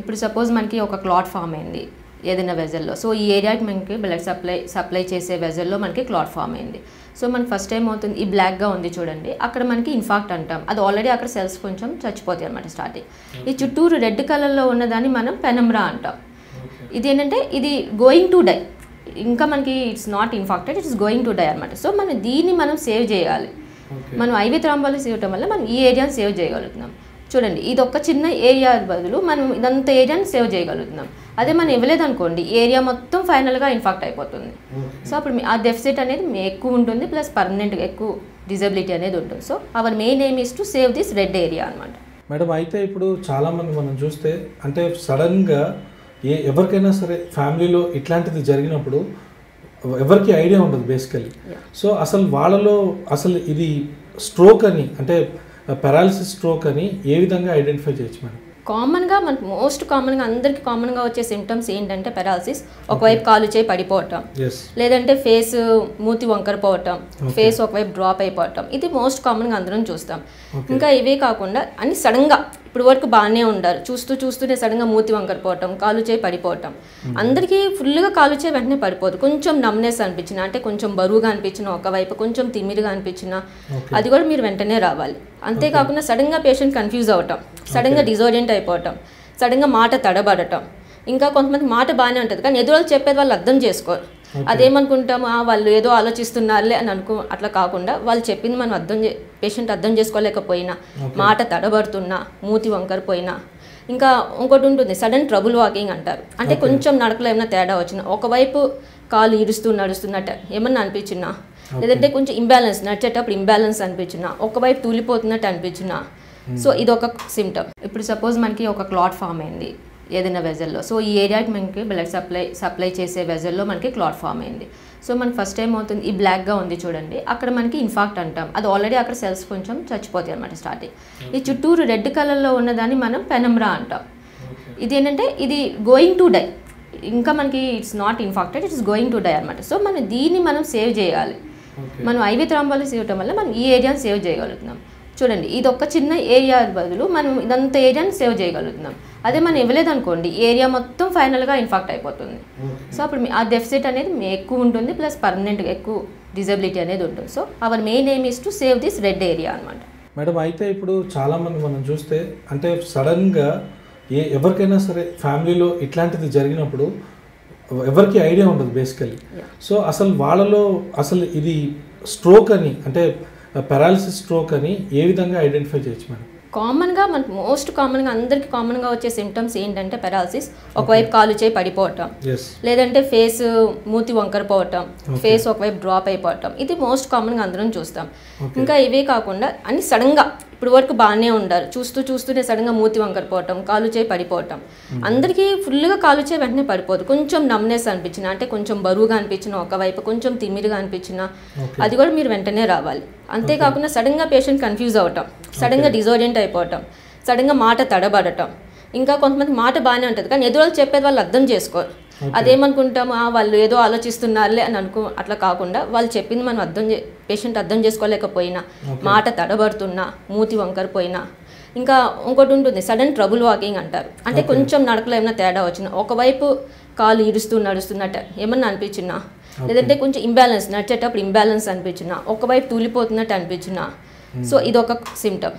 ఇప్పుడు సపోజ్ మనకి ఒక క్లాట్ ఫామ్ అయింది ఏదైనా వెజల్లో. సో ఈ ఏరియాకి మనకి బ్లడ్ సప్లై చేసే వెజల్లో మనకి క్లాట్ ఫామ్ అయింది. సో మనకి ఫస్ట్ టైం అవుతుంది ఈ బ్లాక్గా ఉంది చూడండి, అక్కడ మనకి ఇన్ఫాక్ట్ అంటాం. అది ఆల్రెడీ అక్కడ సెల్స్ కొంచెం చచ్చిపోతాయి అనమాట స్టార్టింగ్. ఈ చుట్టూరు రెడ్ కలర్లో ఉన్నదాన్ని మనం పెనమ్రా అంటాం. ఇది ఏంటంటే ఇది గోయింగ్ టు డై, ఇంకా మనకి it's not infected, it's going to die అనమాట. సో దీన్ని మనం సేవ్ చేయాలి. మనం ఐవీ థ్రాంబోలిసిస్ ఇవ్వటం వల్ల మనం ఈ ఏరియాని సేవ్ చేయగలుగుతున్నాం. చూడండి, ఇది ఒక చిన్న ఏరియా బదులు మనం ఇదంతా ఏరియాని సేవ్ చేయగలుగుతున్నాం. అదే మనం ఇవ్వలేదు అనుకోండి, ఏరియా మొత్తం ఫైనల్గా ఇన్ఫాక్ట్ అయిపోతుంది. సో అప్పుడు ఆ డెఫిసిట్ అనేది ఎక్కువ ఉంటుంది, ప్లస్ పర్మనెంట్గా ఎక్కువ డిజబిలిటీ అనేది ఉంటుంది. So our main aim is to save this red area అనమాట. మేడం, అయితే ఇప్పుడు చాలామంది మనం చూస్తే అంటే సడన్గా ఎవరికైనా సరే ఫ్యామిలీలో ఇట్లాంటిది జరిగినప్పుడు ఎవరికి ఐడియా ఉండదు బేసికలీ. సో అసలు వాళ్ళలో అసలు ఇది స్ట్రోక్ అని అంటే పారాలిసిస్ స్ట్రోక్ అని ఏ విధంగా ఐడెంటిఫై చేయొచ్చు మేడం? కామన్గా మనకు మోస్ట్ కామన్గా అందరికి కామన్గా వచ్చే సిమ్టమ్స్ ఏంటంటే పారాలిసిస్, ఒకవైపు కాలు చేయి పడిపోవటం, లేదంటే ఫేస్ మూతి వంకర పోవటం, ఫేస్ ఒకవైపు డ్రాప్ అయిపోవటం, ఇది మోస్ట్ కామన్గా అందరం చూస్తాం. ఇంకా ఇవే కాకుండా అన్ని సడన్గా ఇప్పుడు వరకు బాగానే ఉంటారు, చూస్తూనే సడన్గా మూతి వంకర పోవటం, కాలు చేయి పడిపోవటం. అందరికీ ఫుల్గా కాలు చేయి వెంటనే పడిపోదు, కొంచెం నమ్నెస్ అనిపించిన, అంటే కొంచెం బరువుగా అనిపించిన, ఒకవైపు కొంచెం తిమ్మిరిగా అనిపించిన, అది కూడా మీరు వెంటనే రావాలి. అంతేకాకుండా సడన్గా పేషెంట్ కన్ఫ్యూజ్ అవటం, సడన్గా డిజోరియంట్ అయిపోవటం, సడన్గా మాట తడబడటం. ఇంకా కొంతమంది మాట బాగానే ఉంటుంది కానీ ఎదురు చెప్పేది వాళ్ళు అర్థం చేసుకోరు. అదేమనుకుంటాము, వాళ్ళు ఏదో ఆలోచిస్తున్నారులే అని అట్లా కాకుండా వాళ్ళు చెప్పింది మనం పేషెంట్ అర్థం చేసుకోలేకపోయినా, మాట తడబడుతున్నా, మూతి వంకరిపోయినా. ఇంకా ఇంకోటి ఉంటుంది సడన్ ట్రబుల్ వాకింగ్ అంటారు, అంటే కొంచెం నడకలో ఏమైనా తేడా వచ్చినా, ఒకవైపు కాలు నడుస్తున్నట్టు ఏమన్నా అనిపించినా, లేదంటే కొంచెం ఇంబ్యాలెన్స్ నడిచేటప్పుడు ఇంబ్యాలెన్స్ అనిపించినా, ఒకవైపు తూలిపోతున్నట్టు అనిపించినా. సో ఇది ఒక సిమ్టమ్. ఇప్పుడు సపోజ్ మనకి ఒక క్లాట్ ఫామ్ అయింది ఏదైనా వెజల్లో. సో ఈ ఏరియాకి మనకి బ్లడ్ సప్లై చేసే వెజల్లో మనకి క్లాట్ ఫామ్ అయింది. సో మనకి ఫస్ట్ టైం అవుతుంది ఈ బ్లాక్గా ఉంది చూడండి, అక్కడ మనకి ఇన్ఫాక్ట్ అంటాం. అది ఆల్రెడీ అక్కడ సెల్స్ కొంచెం చచ్చిపోతాయి అనమాట స్టార్టింగ్. ఈ చుట్టూరు రెడ్ కలర్లో ఉన్నదాన్ని మనం పెనమ్రా అంటాం. ఇది ఏంటంటే ఇది గోయింగ్ టు డై, ఇంకా మనకి it's not infected, it's going to die అనమాట. సో దీన్ని మనం సేవ్ చేయాలి. మనం ఐవీ థ్రాంబోలిసిస్ ఇవ్వటం వల్ల మనం ఈ ఏరియాని సేవ్ చేయగలుగుతున్నాం. చూడండి, ఇది ఒక చిన్న ఏరియా బదులు మనం ఇదంతా ఏరియాని సేవ్ చేయగలుగుతున్నాం. అదే మనం ఇవ్వలేదు అనుకోండి, ఏరియా మొత్తం ఫైనల్గా ఇన్ఫాక్ట్ అయిపోతుంది. సో అప్పుడు ఆ డెఫిసిట్ అనేది ఎక్కువ ఉంటుంది, ప్లస్ పర్మనెంట్గా ఎక్కువ డిజబిలిటీ అనేది ఉంటుంది. So our main aim is to save this red area అనమాట. మేడం, అయితే ఇప్పుడు చాలామంది మనం చూస్తే అంటే సడన్గా ఎవరికైనా సరే ఫ్యామిలీలో ఇట్లాంటిది జరిగినప్పుడు ఎవరికి ఐడియా ఉండదు బేసికలీ. సో అసలు వాళ్ళలో అసలు ఇది స్ట్రోక్ అని అంటే పారాలిసిస్ స్ట్రోక్ అని ఏ విధంగా ఐడెంటిఫై చేయొచ్చు మేడం? కామన్గా మనకు మోస్ట్ కామన్గా అందరికి కామన్గా వచ్చే సిమ్టమ్స్ ఏంటంటే పారాలిసిస్, ఒకవైపు కాలు చేయి పడిపోవటం, లేదంటే ఫేస్ మూతి వంకర పోవటం, ఫేస్ ఒకవైపు డ్రాప్ అయిపోవటం, ఇది మోస్ట్ కామన్గా అందరం చూస్తాం. ఇంకా ఇవే కాకుండా అన్ని సడన్గా ఇప్పుడు వరకు బాగానే ఉంటారు, చూస్తూనే సడన్గా మూతి వంకర పోవటం, కాలు చేయి పడిపోవటం. అందరికీ ఫుల్గా కాలు చేయి వెంటనే పడిపోదు, కొంచెం నమ్నెస్ అనిపించిన, అంటే కొంచెం బరువుగా అనిపించిన, ఒకవైపు కొంచెం తిమ్మిరిగా అనిపించిన, అది కూడా మీరు వెంటనే రావాలి. అంతేకాకుండా సడన్గా పేషెంట్ కన్ఫ్యూజ్ అవటం, సడన్గా డిజోరియంట్ అయిపోవటం, సడన్గా మాట తడబడటం. ఇంకా కొంతమంది మాట బాగానే ఉంటుంది కానీ ఎదురు చెప్పేది వాళ్ళు అర్థం చేసుకోరు. అదేమనుకుంటాము, వాళ్ళు ఏదో ఆలోచిస్తున్నారులే అని అట్లా కాకుండా వాళ్ళు చెప్పింది మనం పేషెంట్ అర్థం చేసుకోలేకపోయినా, మాట తడబడుతున్నా, మూతి వంకరిపోయినా. ఇంకా ఇంకోటి ఉంటుంది సడన్ ట్రబుల్ వాకింగ్ అంటారు, అంటే కొంచెం నడకలో ఏమైనా తేడా వచ్చినా, ఒకవైపు కాలు నడుస్తున్నట్టు ఏమన్నా అనిపించినా, లేదంటే కొంచెం ఇంబ్యాలెన్స్ నడిచేటప్పుడు ఇంబ్యాలెన్స్ అనిపించినా, ఒకవైపు తూలిపోతున్నట్టు అనిపించినా. సో ఇది ఒక సిమ్టమ్.